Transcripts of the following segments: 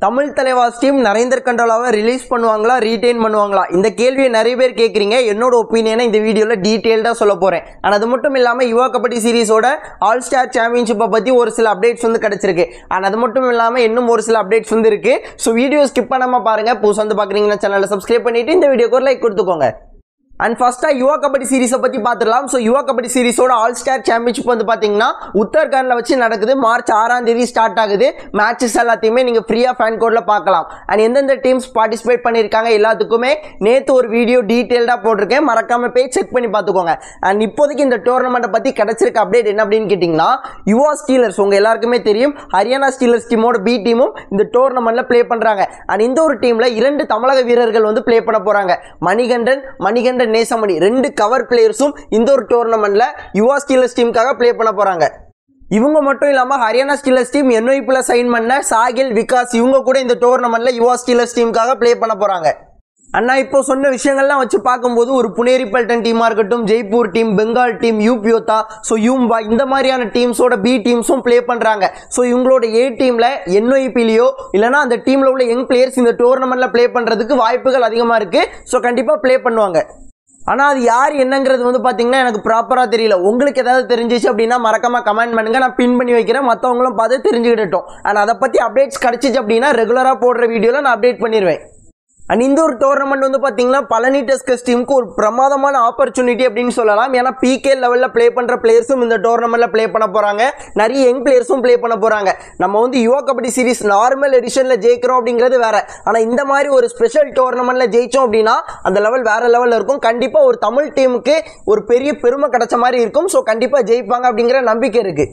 Tamil Thalaivas team Narender கண்டோலாவை release பண்ணுவாங்களா retain பண்ணுவாங்களா இந்த கேள்வியை நிறைய பேர் கேட்குறீங்க. என்னோட ஒப்பீனியனை இந்த வீடியோவில் டீட்டெயில்டாக சொல்ல போகிறேன். ஆனால் அது மட்டும் இல்லாமல் யுவா கபடி சீரிஸோட ஆல் ஸ்டார் சாம்பியன்ஷிப்பை பற்றி ஒரு சில அப்டேட்ஸ் வந்து கிடச்சிருக்கு. ஆனால் அது மட்டும் இல்லாமல் இன்னும் ஒரு சில அப்டேட்ஸ் வந்து இருக்குது. ஸோ வீடியோ ஸ்கிப் பண்ணாமல் பாருங்கள். புதுசாக வந்து பார்க்குறீங்கன்னா சேனலை சப்ஸ்கிரைப் பண்ணிவிட்டு இந்த வீடியோக்கு ஒரு லைக் கொடுத்துக்கோங்க. அண்ட் ஃபர்ஸ்ட்டாக யுவா கபடி சீரிஸை பற்றி பார்த்துடலாம். ஸோ யுவா கபடி சீரிஸோட ஆல் ஸ்டார் சாம்பியன்ஷிப் வந்து பார்த்தீங்கன்னா உத்தரகாண்டில் வச்சு நடக்குது. மார்ச் 6ஆம் தேதி ஸ்டார்ட் ஆகுது. மேட்சஸ் எல்லாத்தையுமே நீங்கள் ஃப்ரீயாக ஃபேன் கோடில் பார்க்கலாம். அண்ட் எந்தெந்த டீம்ஸ் பார்ட்டிசிபேட் பண்ணியிருக்காங்க எல்லாத்துக்குமே நேற்று ஒரு வீடியோ டீட்டெயில்டாக போட்டிருக்கேன். மறக்காமல் போய் செக் பண்ணி பார்த்துக்கோங்க. அண்ட் இப்போதைக்கு இந்த டோர்னமெண்ட்டை பற்றி கிடச்சிருக்க அப்டேட் என்ன அப்படின்னு கேட்டிங்கன்னா, யுவா ஸ்டீலர்ஸ் உங்கள் எல்லாருக்குமே தெரியும், ஹரியானா ஸ்டீலர்ஸ் டீமோட பி டீமும் இந்த டோர்னமெண்ட்டில் ப்ளே பண்ணுறாங்க. அண்ட் இந்த ஒரு டீமில் 2 தமிழக வீரர்கள் வந்து ப்ளே பண்ண போகிறாங்க. மணிகண்டன் நேசமணி 2 கவர் பிளேயர்ஸும் இந்த ஒரு டோர்னமெண்ட்ல யுவா ஸ்டீலர்ஸ் டீமுக்காக ப்ளே பண்ண போறாங்க. இவங்க மட்டும் இல்லாம ஹரியானா ஸ்டீலர்ஸ் டீம் NYPல சைன் பண்ண சாகில் விகாஸ் இவங்க கூட இந்த டோர்னமெண்ட்ல யுவா ஸ்டீலர்ஸ் டீமுக்காக ப்ளே பண்ண போறாங்க. அண்ணா இப்போ சொன்ன விஷயங்கள்லாம் வச்சு பார்க்கும்போது ஒரு புனேரி பல்டன் டீமாக இருக்கட்டும், ஜெய்ப்பூர் டீம், பெங்கால் டீம், யூபியோத்தா, ஸோ யூம்பா இந்த மாதிரியான டீம்ஸோட பி டீம்ஸும் ப்ளே பண்ணுறாங்க. ஸோ இவங்களோட ஏ டீமில் NYPலையோ இல்லைனா அந்த டீமில் உள்ள யங் பிளேயர்ஸ் இந்த டோர்னமெண்ட்டில் ப்ளே பண்ணுறதுக்கு வாய்ப்புகள் அதிகமாக இருக்குது. ஸோ கண்டிப்பாக ப்ளே பண்ணுவாங்க. ஆனால் அது யார் என்னங்கிறது வந்து பார்த்தீங்கன்னா எனக்கு ப்ராப்பராக தெரியல. உங்களுக்கு ஏதாவது தெரிஞ்சிச்சு அப்படின்னா மறக்காம கமெண்ட் பண்ணுங்கள். நான் பின் பண்ணி வைக்கிறேன், மற்றவங்களும் பார்த்து தெரிஞ்சுக்கிட்டோம். ஆனால் அதை பற்றி அப்டேட்ஸ் கிடச்சிச்சு அப்படின்னா ரெகுலராக போடுற வீடியோவில் நான் அப்டேட் பண்ணிடுவேன். அண்ட் இந்த ஒரு டோர்னமெண்ட் வந்து பார்த்தீங்கன்னா பழனி டஸ்கர்ஸ் டீமுக்கு ஒரு பிரமாதமான ஆப்பர்ச்சுனிட்டி அப்படின்னு சொல்லலாம். ஏன்னா PK லெவலில் ப்ளே பண்ணுற பிளேயர்ஸும் இந்த டோர்னமெண்ட்டில் ப்ளே பண்ண போகிறாங்க. நிறைய யங் பிளேயர்ஸும் ப்ளே பண்ண போகிறாங்க. நம்ம வந்து யுவா கபடி சீரிஸ் நார்மல் எடிஷனில் ஜெயிக்கிறோம் அப்படிங்கிறது வேற. ஆனால் இந்த மாதிரி ஒரு ஸ்பெஷல் டோர்னமெண்ட்டில் ஜெயிச்சோம் அப்படின்னா அந்த லெவல் வேற லெவலில் இருக்கும். கண்டிப்பாக ஒரு தமிழ் டீமுக்கு ஒரு பெரிய பெருமை கிடைச்ச மாதிரி இருக்கும். ஸோ கண்டிப்பாக ஜெயிப்பாங்க அப்படிங்கிற நம்பிக்கை இருக்குது.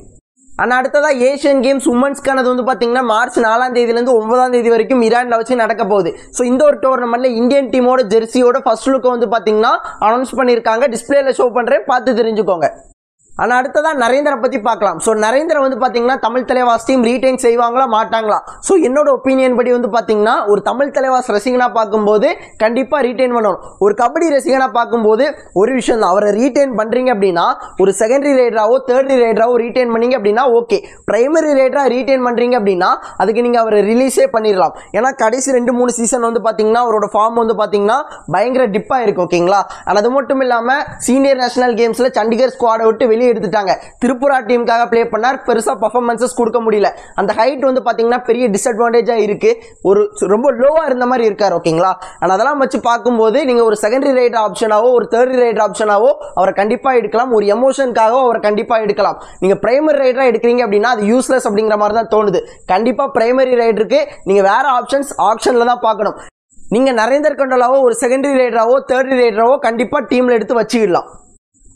ஆனால் அடுத்ததாக ஏஷியன் கேம்ஸ் உமன்ஸ்க்கானது வந்து பார்த்தீங்கன்னா மார்ச் 4ஆம் தேதியிலேருந்து 9ஆம் தேதி வரைக்கும் ஈரானில் வச்சு நடக்க போகுது. ஸோ இந்த ஒரு டோர்னமெண்ட்டில் இந்தியன் டீமோட ஜெர்சியோட ஃபர்ஸ்ட் லுக்கை வந்து பார்த்தீங்கன்னா அனௌன்ஸ் பண்ணியிருக்காங்க. டிஸ்பிளேல ஷோ பண்ணுறேன், பார்த்து தெரிஞ்சுக்கோங்க. ஆனால் அடுத்ததாக நரேந்திரா பற்றி பார்க்கலாம். ஸோ நரேந்திரா வந்து பார்த்தீங்கன்னா தமிழ் தலைவாஸ் டீம் ரீடைன் செய்வாங்களா மாட்டாங்களா? ஸோ என்னோட ஒப்பீனியன் படி வந்து பார்த்தீங்கன்னா ஒரு தமிழ் தலைவாஸ் ரசிகனாக பார்க்கும்போது கண்டிப்பாக ரீடைன் பண்ணணும். ஒரு கபடி ரசிகனாக பார்க்கும்போது ஒரு விஷயம் தான், அவரை ரீடைன் பண்ணுறீங்க அப்படின்னா ஒரு செகண்டரி ரைடராவோ தேர்டரி ரைடராவோ ரீடைன் பண்ணீங்க அப்படின்னா ஓகே. பிரைமரி ரைடராக ரீடைன் பண்ணுறீங்க அப்படின்னா அதுக்கு நீங்கள் அவரை ரிலீஸே பண்ணிடலாம். ஏன்னா கடைசி 2-3 சீசன் வந்து பார்த்தீங்கன்னா அவரோட ஃபார்ம் வந்து பார்த்தீங்கன்னா பயங்கர டிப்பாக இருக்குது. ஓகேங்களா? ஆனால் அது மட்டும் இல்லாமல் சீனியர் நேஷனல் கேம்ஸில் சண்டிகர் ஸ்குவாடை விட்டு வெளியே எடுத்துட்டாங்க. திரிபுரா டீமுக்காக ப்ளே பண்ணார். பெருசா பர்ஃபார்மன்சஸ் கொடுக்க முடியல. அந்த ஹைட் வந்து பாத்தீங்கன்னா பெரிய டிஸ்அட்வான்டேஜா இருக்கு. ஒரு ரொம்ப லோவா இருந்த மாதிரி இருக்காரு. ஓகேங்களா? அதெல்லாம் வச்சு பார்க்கும்போது நீங்க ஒரு செகண்டரி ரைடர் ஆப்ஷனாவோ ஒரு தேர்டரி ரைடர் ஆப்ஷனாவோ அவரை கண்டிப்பா எடுக்கலாம். ஒரு எமோஷனுக்காகவோ அவரை கண்டிப்பா எடுக்கலாம். நீங்க பிரைமரி ரைடரா எடுக்கிறீங்க அப்படின்னா அது யூஸ்லெஸ் அப்படிங்கிற மாதிரி தான் தோணுது. கண்டிப்பா பிரைமரி ரைடருக்கு நீங்க வேற ஆப்ஷன்ல தான் பார்க்கணும். நீங்க நரேந்தர் கண்டோலாவோ ஒரு செகண்டரி ரைடராவோ தேர்டரி ரைடராவோ கண்டிப்பா டீம்ல எடுத்து வச்சுக்கிடலாம்.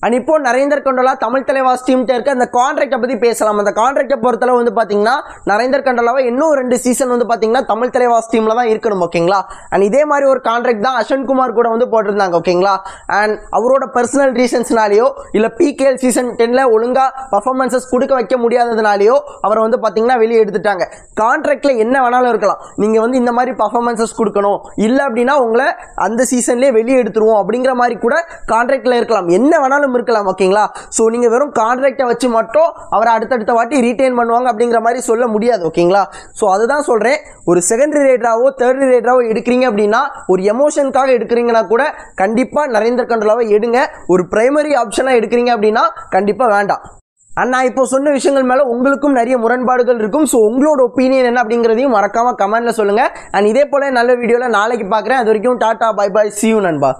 அண்ட் இப்போ நரேந்தர் கண்டோலா தமிழ் தலைவாஸ் டீம்கிட்ட இருக்க அந்த கான்ட்ராக்டை பற்றி பேசலாம். அந்த கான்ட்ராக்டை பொறுத்தளவு வந்து பார்த்தீங்கன்னா நரேந்தர் கண்டோலாவை இன்னும் 2 சீசன் வந்து பார்த்தீங்கன்னா தமிழ் தலைவாஸ் டீமில் தான் இருக்கணும். ஓகேங்களா? அண்ட் இதே மாதிரி ஒரு கான்ட்ராக்ட் தான் அஸ்வன்குமார் கூட வந்து போட்டிருந்தாங்க. ஓகேங்களா? அண்ட் அவரோட பர்சனல் ரீசன்ஸ்னாலேயோ இல்லை PKL சீசன் 10ல் ஒழுங்காக பர்ஃபார்மன்ஸஸ் கொடுக்க வைக்க முடியாததுனாலேயோ அவரை வந்து பார்த்தீங்கன்னா வெளியே எடுத்துட்டாங்க. கான்ட்ராக்டில் என்ன வேணாலும் இருக்கலாம். நீங்கள் வந்து இந்த மாதிரி பர்ஃபார்மன்ஸஸ் கொடுக்கணும், இல்லை அப்படின்னா உங்களை அந்த சீசன்லேயே வெளியே எடுத்துருவோம் அப்படிங்கிற மாதிரி கூட கான்ட்ராக்டில் இருக்கலாம். என்ன வேணாலும் இருக்கலாம். ஓகேங்களா? சோ நீங்க வெறும் கான்ட்ராக்டை வச்சு மட்டும் அவரை அடுத்தடுத்த வாட்டி ரீடைன் பண்ணுவாங்க அப்படிங்கிற மாதிரி சொல்ல முடியாது. ஓகேங்களா? சோ அதுதான் சொல்றேன். ஒரு செகண்டரி ரைடராவோ தேர்டரி ரைடராவோ எடுக்கிறீங்க அப்படின்னா ஒரு எமோஷனுக்காக எடுக்கிறீங்கன்னா கூட கண்டிப்பா நரேந்தர் கண்டோலாவை எடுங்க. ஒரு பிரைமரி ஆப்ஷனா எடுக்கிறீங்க அப்படின்னா கண்டிப்பா வேண்டாம். அண்ணா இப்போ சொன்ன விஷயங்கள் மேல உங்களுக்கும் நிறைய முரண்பாடுகள் இருக்கும். ஸோ உங்களோட ஒப்பீனியன் என்ன அப்படிங்கிறதையும் மறக்காம கமெண்ட்ல சொல்லுங்க. அண்ட் இதே போல நல்ல வீடியோல நாளைக்கு பார்க்குறேன். அது வரைக்கும் Tata, bye bye, see you நண்பா.